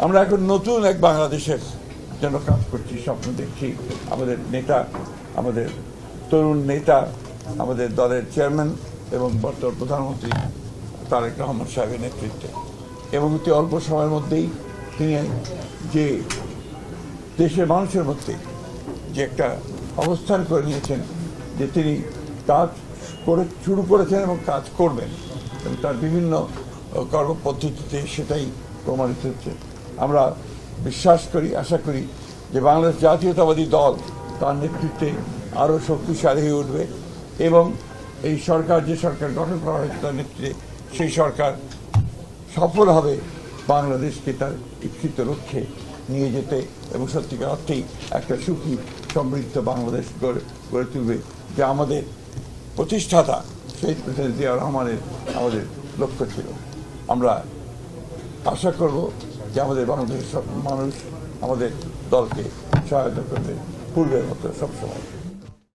আমরা এখন নতুন এক বাংলাদেশের জন্য কাজ করছি, স্বপ্ন দেখছি। আমাদের নেতা, আমাদের তরুণ নেতা, আমাদের দলের চেয়ারম্যান এবং বর্তমান প্রধানমন্ত্রী তারেক রহমান সাহেবের নেতৃত্বে এবং অতি অল্প সময়ের মধ্যেই তিনি যে দেশের মানুষের মধ্যে যে একটা অবস্থান করে নিয়েছেন, যে তিনি কাজ করে শুরু করেছেন এবং কাজ করবেন, এবং তার বিভিন্ন কর্মপদ্ধতিতে সেটাই প্রমাণিত হচ্ছে। আমরা বিশ্বাস করি, আশা করি যে বাংলাদেশ জাতীয়তাবাদী দল তার নেতৃত্বে আরও শক্তিশালী হয়ে উঠবে এবং এই সরকার, যে সরকার গঠন করা হয়েছে তার নেতৃত্বে, সেই সরকার সফল হবে বাংলাদেশকে তার ইচ্ছিত লক্ষ্যে নিয়ে যেতে এবং সত্যিকার অর্থেই একটা সুখী সমৃদ্ধ বাংলাদেশ গড়ে তুলবে, যা আমাদের প্রতিষ্ঠাতা শহীদ প্রেসিডেন্ট জিয়াউর রহমানের আমাদের লক্ষ্য ছিল। আমরা আশা করব যে আমাদের বাংলাদেশের সব মানুষ আমাদের দলকে সহায়তা করবে পূর্বের মতো সবসময়।